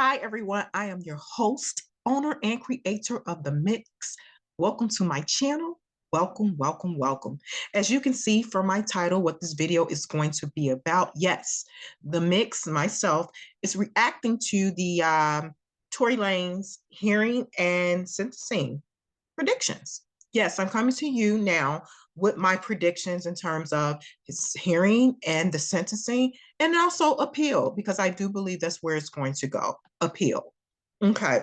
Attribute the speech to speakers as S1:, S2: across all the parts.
S1: Hi, everyone. I am your host, owner, and creator of the MIXx. Welcome to my channel. Welcome, welcome, welcome. As you can see from my title, what this video is going to be about, yes, the MIXx, myself, is reacting to the Tory Lanez hearing and sentencing predictions. Yes, I'm coming to you now with my predictions in terms of his hearing and the sentencing, and also appeal, because I do believe that's where it's going to go. Appeal. Okay.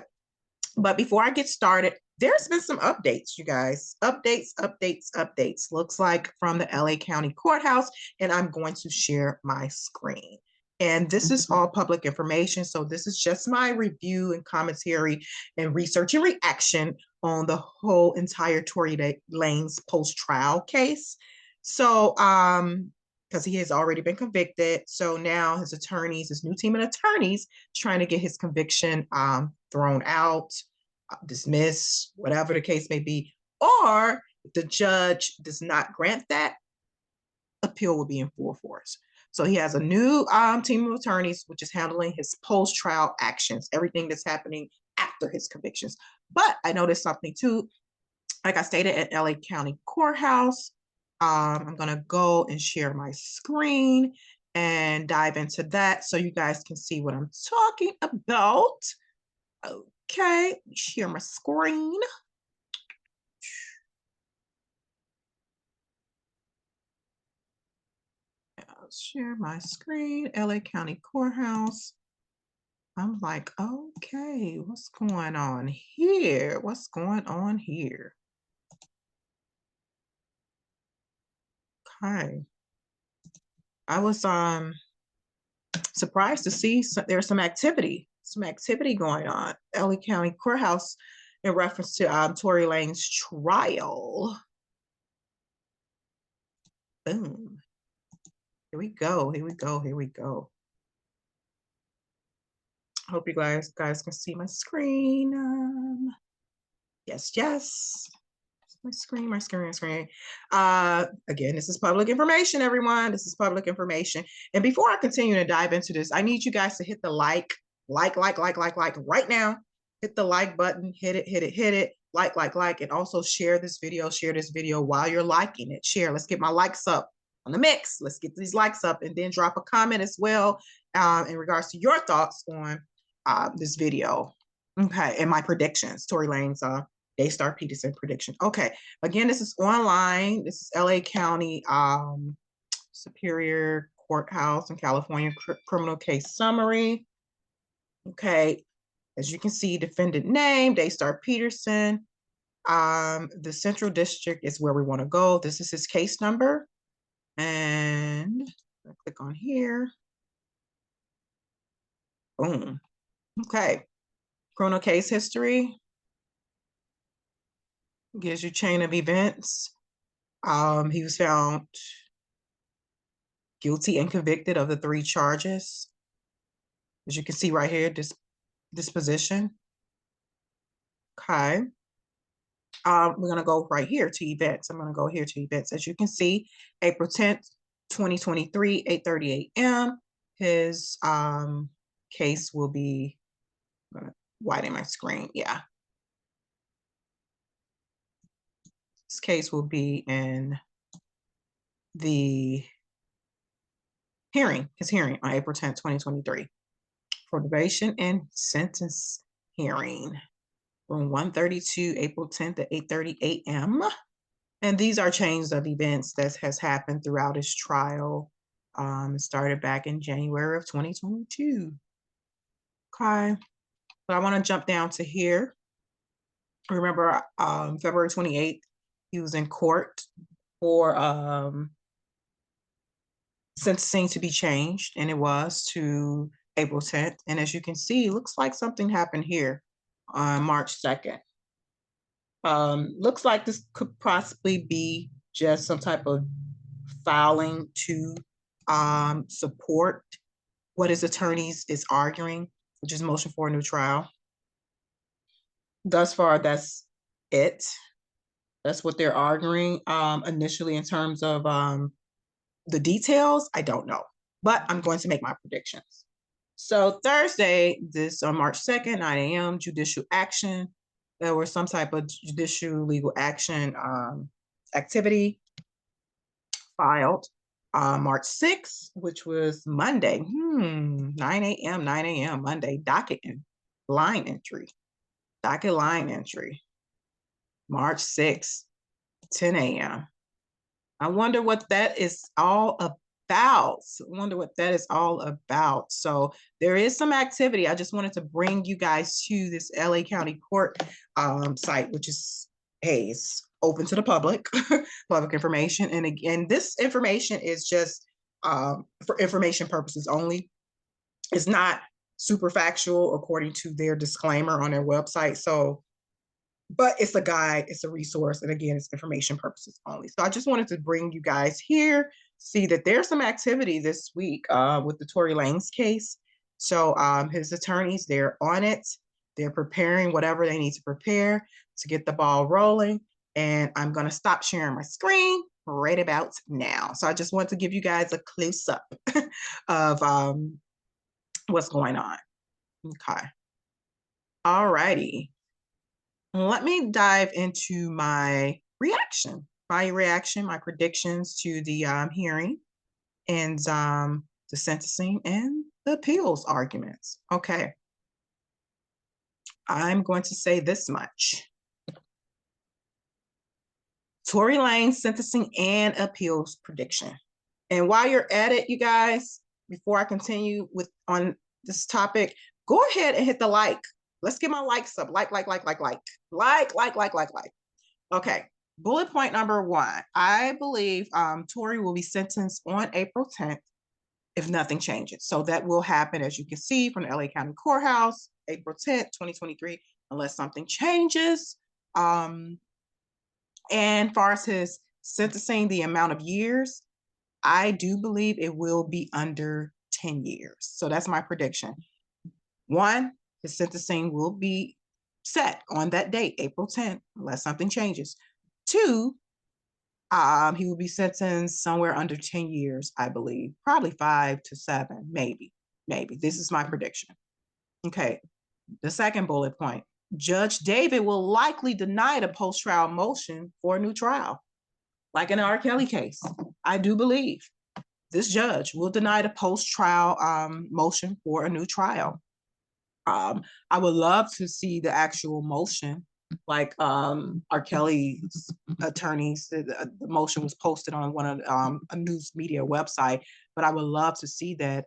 S1: But before I get started, there's been some updates, you guys. Updates. Looks like from the LA County Courthouse, and I'm going to share my screen. And this is all public information. So this is just my review and commentary and research and reaction on the whole entire Tory Lanez post-trial case. So, because he has already been convicted. So now his attorneys, his new team of attorneys, is trying to get his conviction thrown out, dismissed, whatever the case may be. Or if the judge does not grant that, appeal will be in full force. So he has a new team of attorneys, which is handling his post-trial actions, everything that's happening after his convictions. But I noticed something too, like I stated, at LA County Courthouse. I'm gonna go and share my screen and dive into that so you guys can see what I'm talking about. Okay, share my screen. I'll share my screen, LA County Courthouse. I'm like, okay, what's going on here? What's going on here? Okay. I was surprised to see there's some activity going on. LA County Courthouse in reference to Tory Lanez trial. Boom. Here we go. Here we go. Here we go. Hope you guys can see my screen. Yes. My screen. Again, this is public information, everyone. This is public information. And before I continue to dive into this, I need you guys to hit the like right now. Hit the like button, hit it, like, and also share this video while you're liking it. Share. Let's get my likes up on the MIXx. Let's get these likes up, and then drop a comment as well in regards to your thoughts on this video. Okay, and my predictions. Tory Lanez Daystar Peterson prediction. Okay, again, this is online. This is LA County Superior Courthouse in California criminal case summary. Okay, as you can see, defendant name, Daystar Peterson. The Central District is where we want to go. This is his case number. And I click on here. Boom. Okay. Criminal case history. Gives you chain of events. He was found guilty and convicted of the 3 charges. As you can see right here, disposition. Okay. We're going to go right here to events. I'm going to go here to events. As you can see, April 10th, 2023, 8:30 a.m. His case will be, I'm going to widen my screen. Yeah. This case will be in the hearing, his hearing on April 10th, 2023. Probation and sentence hearing. Room 132, April 10th at 8:30 a.m. And these are chains of events that has happened throughout his trial. It started back in January of 2022. Okay. But I want to jump down to here. Remember, February 28th, he was in court for sentencing to be changed, and it was to April 10th. And as you can see, it looks like something happened here on March 2nd. Looks like this could possibly be just some type of filing to support what his attorneys is arguing, which is motion for a new trial. Thus far, that's it. That's what they're arguing. Initially, in terms of the details, I don't know, but I'm going to make my predictions. So Thursday, this on March 2nd, 9 a.m., judicial action. There was some type of judicial legal action activity filed. March 6th, which was Monday, 9 a.m., 9 a.m., Monday, docket line entry. Docket line entry. March 6th, 10 a.m. I wonder what that is all about. I wonder what that is all about. So there is some activity. I just wanted to bring you guys to this LA County Court site, which is, hey, it's open to the public, public information. And again, this information is just for information purposes only. It's not super factual according to their disclaimer on their website. So but it's a guide, it's a resource, and again, it's information purposes only. So I just wanted to bring you guys here, see that there's some activity this week with the Tory Lanez case. So his attorneys, they're on it. They're preparing whatever they need to prepare to get the ball rolling. And I'm going to stop sharing my screen right about now. So I just want to give you guys a close up of what's going on. Okay. All righty. Let me dive into my reaction, my predictions to the hearing and the sentencing and the appeals arguments. Okay. I'm going to say this much. Tory Lanez sentencing and appeals prediction. And while you're at it, you guys, before I continue on this topic, go ahead and hit the like. Let's get my likes up. Like. Okay. Bullet point number 1. I believe Tory will be sentenced on April 10th if nothing changes. So that will happen, as you can see, from the LA County Courthouse, April 10th, 2023, unless something changes. And as far as his sentencing, the amount of years, I do believe it will be under 10 years. So that's my prediction. 1, his sentencing will be set on that date, April 10th, unless something changes. 2, he will be sentenced somewhere under 10 years, I believe, probably 5 to 7, maybe. This is my prediction. Okay. The second bullet point, Judge David will likely deny the post-trial motion for a new trial, like in the R. Kelly case. I do believe this judge will deny the post-trial motion for a new trial. I would love to see the actual motion, like R. Kelly's attorneys. The motion was posted on one of a news media website, but I would love to see that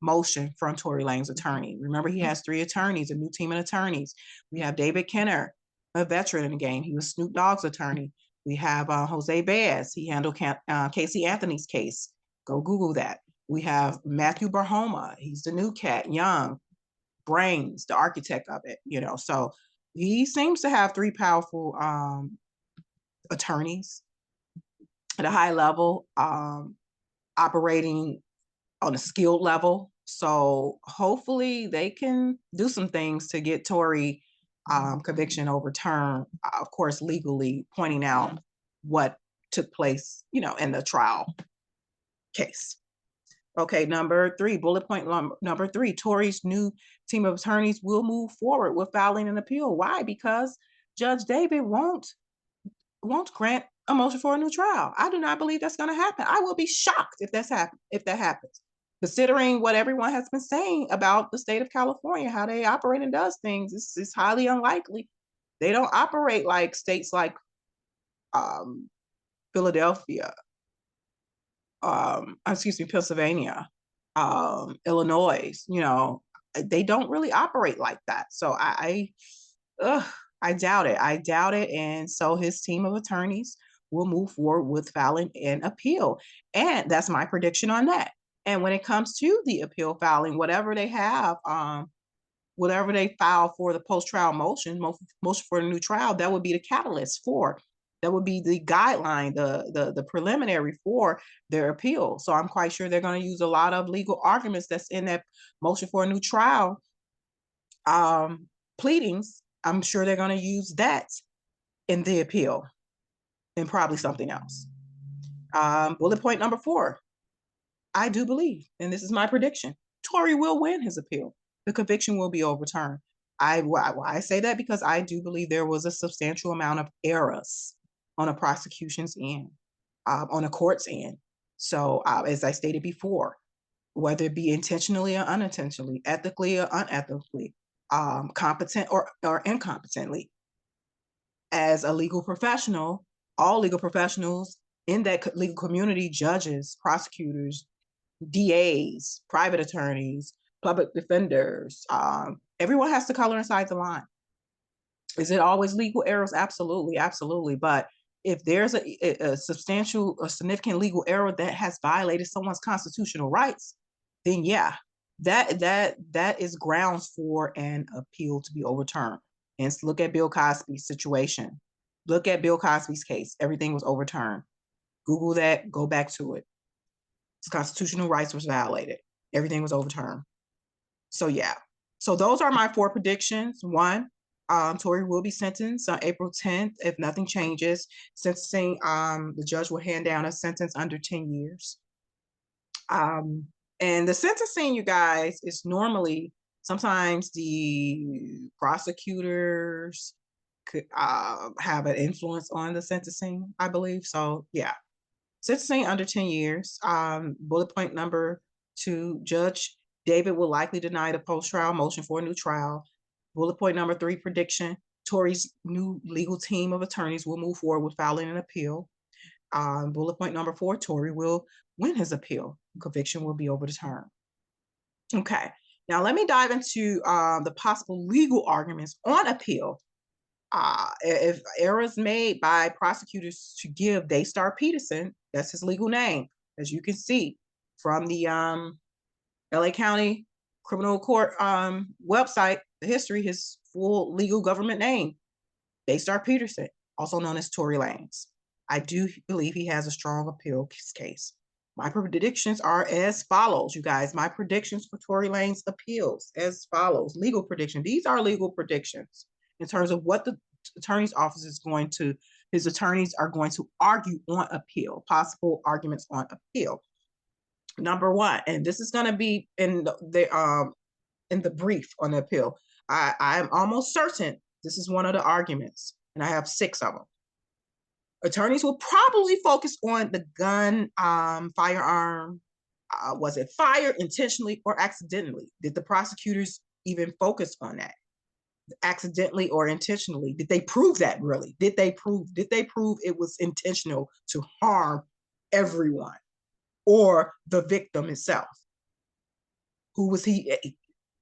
S1: motion from Tory Lanez's attorney. Remember, he has 3 attorneys, a new team of attorneys. We have David Kenner, a veteran in the game. He was Snoop Dogg's attorney. We have Jose Baez. He handled Casey Anthony's case. Go Google that. We have Matthew Barhoma. He's the new cat, young, brains, the architect of it, So he seems to have 3 powerful attorneys at a high level, operating on a skilled level. So hopefully they can do some things to get Tory conviction overturned, of course, legally, pointing out what took place, in the trial case. Okay, number 3, bullet point number 3, Tory's new team of attorneys will move forward with filing an appeal. Why? Because Judge David won't grant a motion for a new trial. I do not believe that's going to happen. I will be shocked if that happens, considering what everyone has been saying about the state of California, how they operate and does things. It's highly unlikely. They don't operate like states like Philadelphia, Pennsylvania, Illinois. They don't really operate like that. So I doubt it. And so his team of attorneys will move forward with filing an appeal. And that's my prediction on that. And when it comes to the appeal filing, whatever they have, whatever they file for the post-trial motion for a new trial, that would be the catalyst for, that would be the guideline, the preliminary for their appeal. So I'm quite sure they're going to use a lot of legal arguments that's in that motion for a new trial pleadings. I'm sure they're going to use that in the appeal and probably something else. Bullet point number 4, I do believe, and this is my prediction, Tory will win his appeal. The conviction will be overturned. Why I say that because I do believe there was a substantial amount of errors on a prosecution's end, on a court's end. So as I stated before, whether it be intentionally or unintentionally, ethically or unethically, competent or incompetently, as a legal professional, all legal professionals in that legal community, judges, prosecutors, DAs, private attorneys, public defenders, everyone has to color inside the line. Is it always legal errors? Absolutely, absolutely. But if there's a substantial or significant legal error that has violated someone's constitutional rights, then yeah, that is grounds for an appeal to be overturned. And look at Bill Cosby's situation. Look at Bill Cosby's case. Everything was overturned. Google that, go back to it. His constitutional rights was violated. Everything was overturned. So yeah. So those are my 4 predictions. 1, Tory will be sentenced on April 10th if nothing changes. Sentencing, the judge will hand down a sentence under 10 years. And the sentencing, you guys, is normally sometimes the prosecutors could have an influence on the sentencing, I believe. So yeah, sentencing under 10 years. Bullet point number 2, Judge David will likely deny the post-trial motion for a new trial. Bullet point number 3, prediction. Tory's new legal team of attorneys will move forward with filing an appeal. Bullet point number 4, Tory will win his appeal. Conviction will be overturned. Okay, now let me dive into the possible legal arguments on appeal. If errors made by prosecutors to give Daystar Peterson, that's his legal name, as you can see from the LA County Criminal Court website, the history, his full legal government name, Daystar Peterson, also known as Tory Lanez. I do believe he has a strong appeal case. My predictions are as follows, you guys. My predictions for Tory Lanez appeals as follows. Legal prediction. These are legal predictions in terms of what the attorney's office is going to, his attorneys are going to argue on appeal, possible arguments on appeal. Number 1, and this is going to be in the brief on the appeal. I'm almost certain this is one of the arguments, and I have 6 of them. Attorneys will probably focus on the gun, firearm. Was it fired intentionally or accidentally? Did the prosecutors even focus on that? Accidentally or intentionally? Did they prove that really? Did they prove it was intentional to harm everyone or the victim itself? Who was he?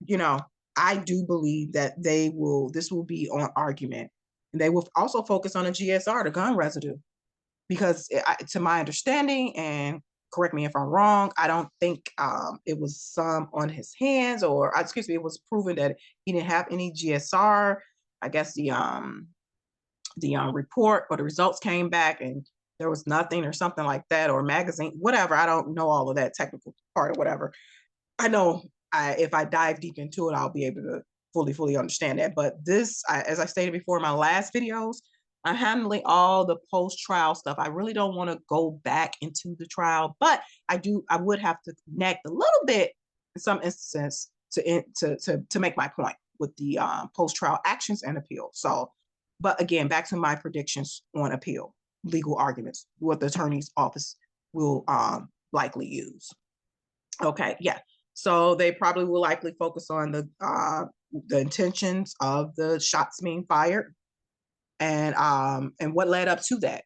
S1: You know, I do believe that this will be on argument. And they will also focus on the GSR, the gun residue, because to my understanding, and correct me if I'm wrong, I don't think it was some on his hands, or excuse me, it was proven that he didn't have any GSR. I guess the report or the results came back and there was nothing or something like that, or magazine, whatever. I don't know all of that technical part or whatever. I know if I dive deep into it, I'll be able to fully understand that. But this, as I stated before in my last videos, I'm handling all the post-trial stuff. I really don't want to go back into the trial, but I would have to connect a little bit in some instances to make my point with the post-trial actions and appeal. So, but again, back to my predictions on appeal, legal arguments, what the attorney's office will likely use. Okay, yeah. So they probably will likely focus on the intentions of the shots being fired, and what led up to that.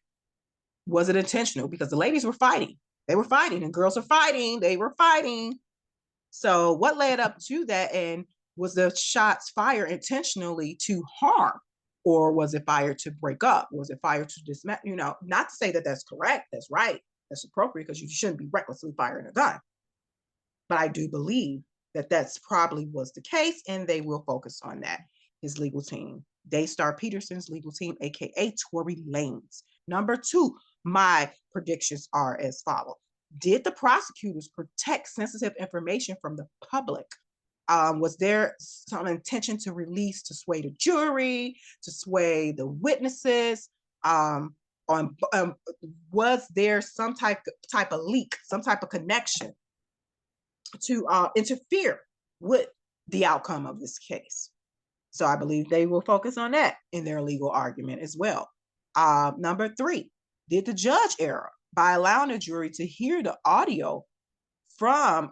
S1: Was it intentional? Because the ladies were fighting. They were fighting, and girls are fighting. They were fighting. So what led up to that? And was the shots fired intentionally to harm, or was it fired to break up? Was it fired to dismantle? You know, not to say that that's correct, that's right, that's appropriate, because you shouldn't be recklessly firing a gun. But I do believe that that's probably was the case, and they will focus on that. His legal team, Daystar Peterson's legal team, aka Tory Lanez. Number 2, my predictions are as follows. Did the prosecutors protect sensitive information from the public? Was there some intention to release to sway the jury, to sway the witnesses? Was there some type of leak, some type of connection to interfere with the outcome of this case. So I believe they will focus on that in their legal argument as well. Number three, did the judge err by allowing the jury to hear the audio from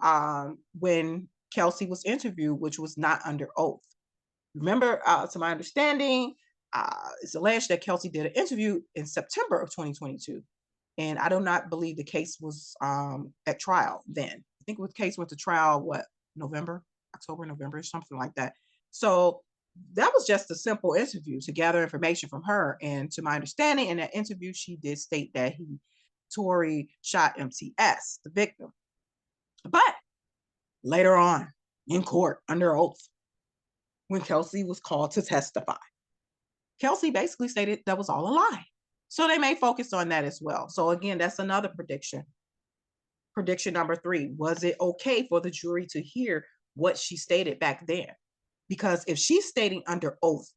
S1: when Kelsey was interviewed, which was not under oath? Remember, to my understanding, it's alleged that Kelsey did an interview in September of 2022. And I do not believe the case was at trial then. I think the case went to trial, what, November, October, November, something like that. So that was just a simple interview to gather information from her. And to my understanding, in that interview, she did state that Tory shot MTS, the victim. But later on in court, under oath, when Kelsey was called to testify, Kelsey basically stated that was all a lie. So they may focus on that as well. So again, that's another prediction. Prediction number three, was it okay for the jury to hear what she stated back then? Because if she's stating under oath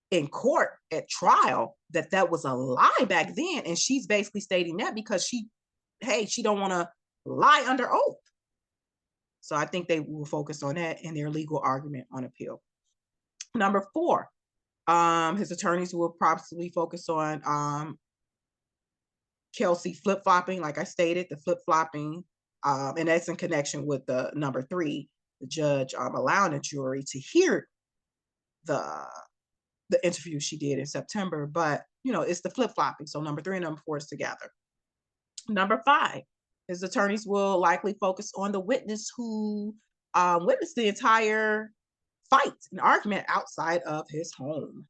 S1: in court at trial that that was a lie back then, and she's basically stating that because she don't want to lie under oath. So I think they will focus on that in their legal argument on appeal. Number four, his attorneys will probably focus on Kelsey flip-flopping, like I stated, the flip-flopping, and that's in connection with the number three, the judge allowing the jury to hear the interview she did in September, but it's the flip-flopping. So number three and number four is together. Number five, his attorneys will likely focus on the witness who witnessed the entire fight and argument outside of his home.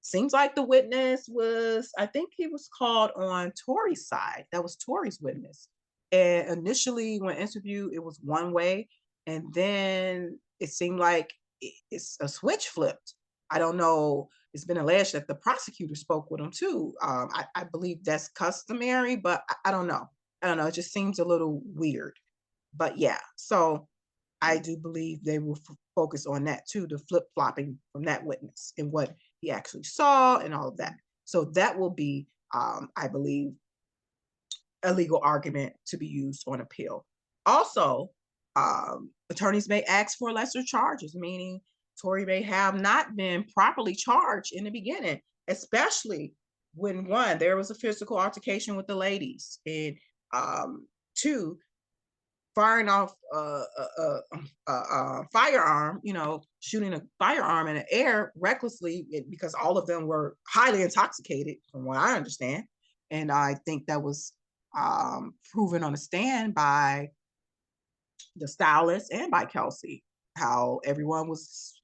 S1: Seems like the witness was, I think he was called on Tory's side. That was Tory's witness. And initially when interviewed, it was one way. And then it seemed like it's a switch flipped. I don't know. It's been alleged that the prosecutor spoke with him too. I believe that's customary, but I don't know. It just seems a little weird. But yeah, so I do believe they will focus on that too, the flip-flopping from that witness and what he actually saw and all of that. So that will be, I believe, a legal argument to be used on appeal. Also, attorneys may ask for lesser charges, meaning Tory may have not been properly charged in the beginning, especially when, one, there was a physical altercation with the ladies, and two, firing off a firearm, shooting a firearm in the air recklessly, because all of them were highly intoxicated, from what I understand. And I think that was proven on the stand by the stylist and by Kelsey, how everyone was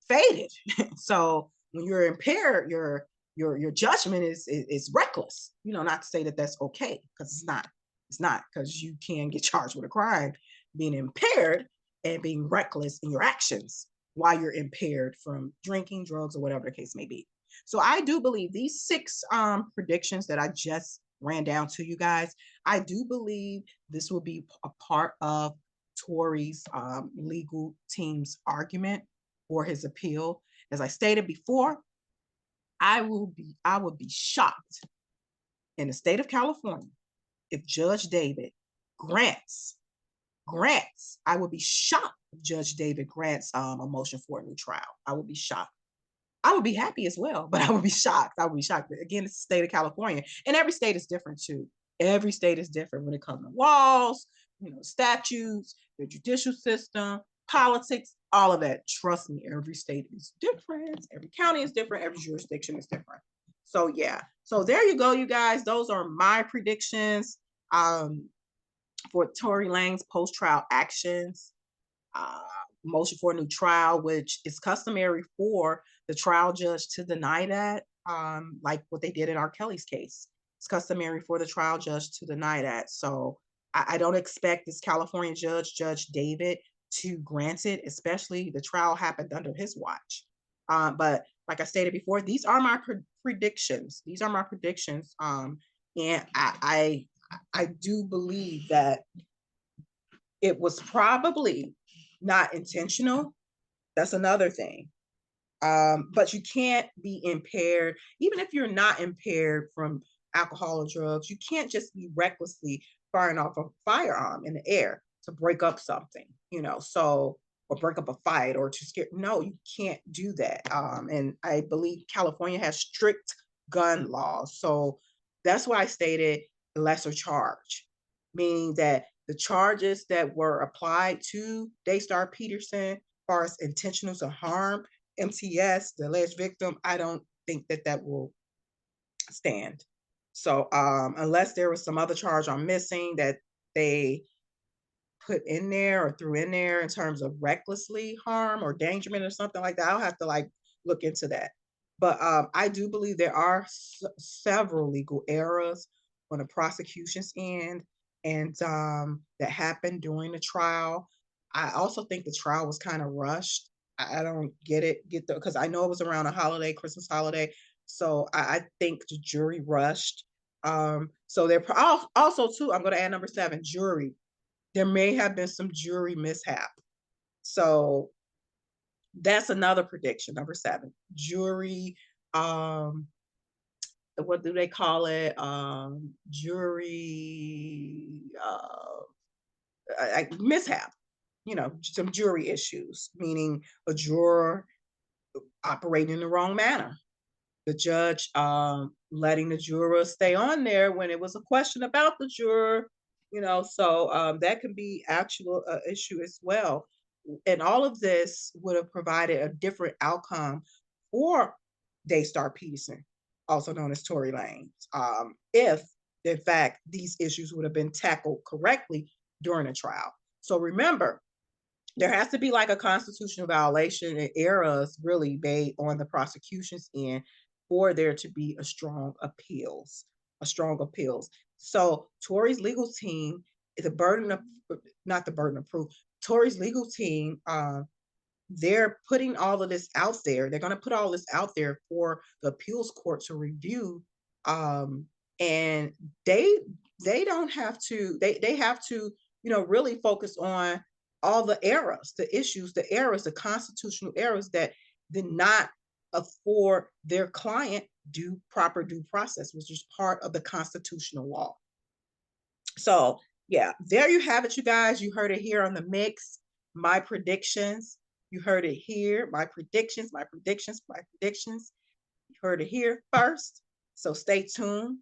S1: faded. So when you're impaired, your judgment is reckless. Not to say that that's okay, because it's not. It's not, because you can get charged with a crime being impaired and being reckless in your actions while you're impaired from drinking, drugs, or whatever the case may be. So I do believe these six predictions that I just ran down to you guys, I do believe this will be a part of Tory's legal team's argument for his appeal. As I stated before, I would be shocked in the state of California if Judge David grants, I would be shocked if Judge David grants a motion for a new trial. I would be shocked. I would be happy as well, but I would be shocked. I would be shocked. Again, it's the state of California, and every state is different too. Every state is different when it comes to laws, statutes, the judicial system, politics, all of that. Trust me, every state is different. Every county is different. Every jurisdiction is different. So yeah. So there you go, you guys. Those are my predictions for Tory Lanez post-trial actions. Motion for a new trial, which is customary for the trial judge to deny that, like what they did in R. Kelly's case. It's customary for the trial judge to deny that. So I don't expect this California judge, Judge David, to grant it, especially the trial happened under his watch. But like I stated before, these are my predictions. These are my predictions. And I do believe that it was probably not intentional. That's another thing. But you can't be impaired, even if you're not impaired from alcohol or drugs. You can't just be recklessly firing off a firearm in the air. to break up something, so or break up a fight or to scare. No, you can't do that. And I believe California has strict gun laws. So that's why I stated lesser charge, meaning that the charges that were applied to Daystar Peterson, as far as intentional to harm, MTS, the alleged victim, I don't think that will stand. So unless there was some other charge I'm missing that they put in there or threw in there in terms of recklessly harm or endangerment or something like that, I'll have to look into that. But I do believe there are several legal errors on the prosecution's end, and that happened during the trial. I also think the trial was kind of rushed. I don't because I know it was around a holiday, Christmas holiday. So I think the jury rushed. So they're also too, I'm going to add number 7, jury. There may have been some jury mishap. So that's another prediction, number 7. Jury, what do they call it? Jury mishap, some jury issues, meaning a juror operating in the wrong manner. The judge letting the juror stay on there when it was a question about the juror, so that can be actual issue as well. And all of this would have provided a different outcome for Daystar Peterson, also known as Tory Lanez, if in fact these issues would have been tackled correctly during a trial. So remember, there has to be a constitutional violation and errors really made on the prosecution's end for there to be a strong appeals. So Tory's legal team, not the burden of proof, Tory's legal team, they're putting all of this out there. They're going to put all this out there for the appeals court to review. And they don't have to, they have to, really focus on all the errors, the issues, the errors, the constitutional errors that did not afford their client proper due process, which is part of the constitutional law. So yeah, there you have it, you guys. You heard it here on the MIXx, my predictions. You heard it here, my predictions. You heard it here first. So stay tuned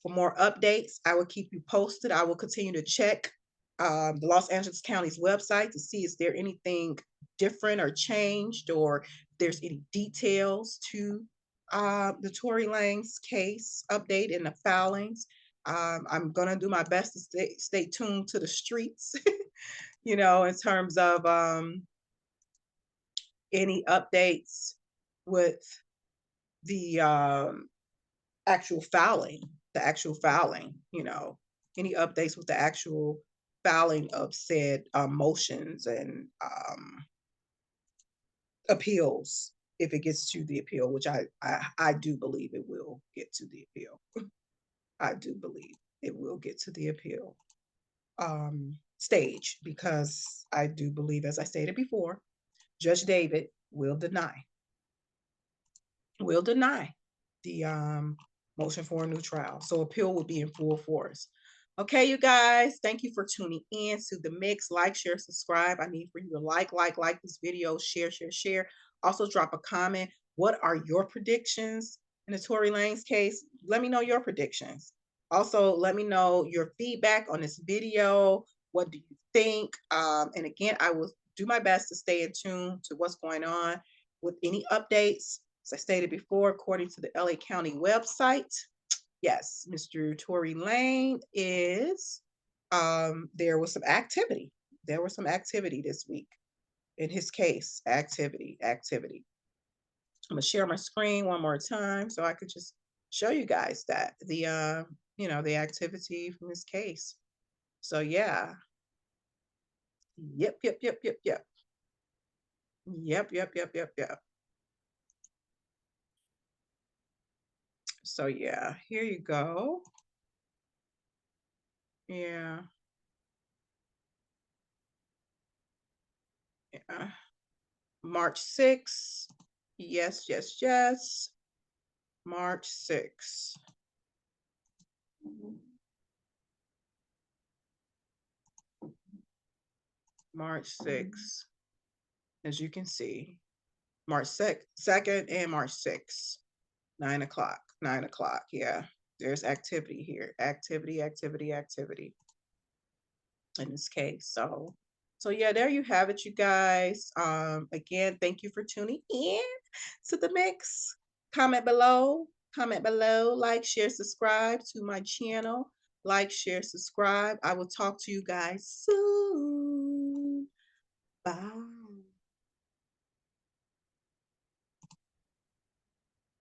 S1: for more updates. I will keep you posted. I will continue to check the Los Angeles County's website to see is there anything different or changed, or if there's any details to the Tory Lanez case update and the filings. I'm going to do my best to stay tuned to the streets, in terms of any updates with the actual filing, any updates with the actual filing of said motions and appeals, if it gets to the appeal, which I do believe it will get to the appeal. I do believe it will get to the appeal stage, because I do believe, as I stated before, Judge David will deny the motion for a new trial. So appeal will be in full force. Okay, you guys, thank you for tuning in to the MIXx. Like, share, subscribe. I need for you to like this video, share. Also drop a comment. What are your predictions in the Tory Lanez case? Let me know your predictions. Also, let me know your feedback on this video. What do you think? And again, I will do my best to stay in tune to what's going on with any updates. As I stated before, according to the LA County website, yes, Mr. Tory Lanez is, there was some activity. There was some activity this week in his case. Activity. I'm going to share my screen one more time so I could just show you guys that the the activity from his case. So yeah. Yep. So yeah, here you go. Yeah. March 6th. Yes. March 6th. March 6th, as you can see, March 2nd and March 6th, 9 o'clock, 9 o'clock. Yeah, there's activity here. Activity in this case. So yeah, there you have it, you guys. Again, thank you for tuning in to the mix. Comment below, like, share, subscribe to my channel. Like, share, subscribe. I will talk to you guys soon.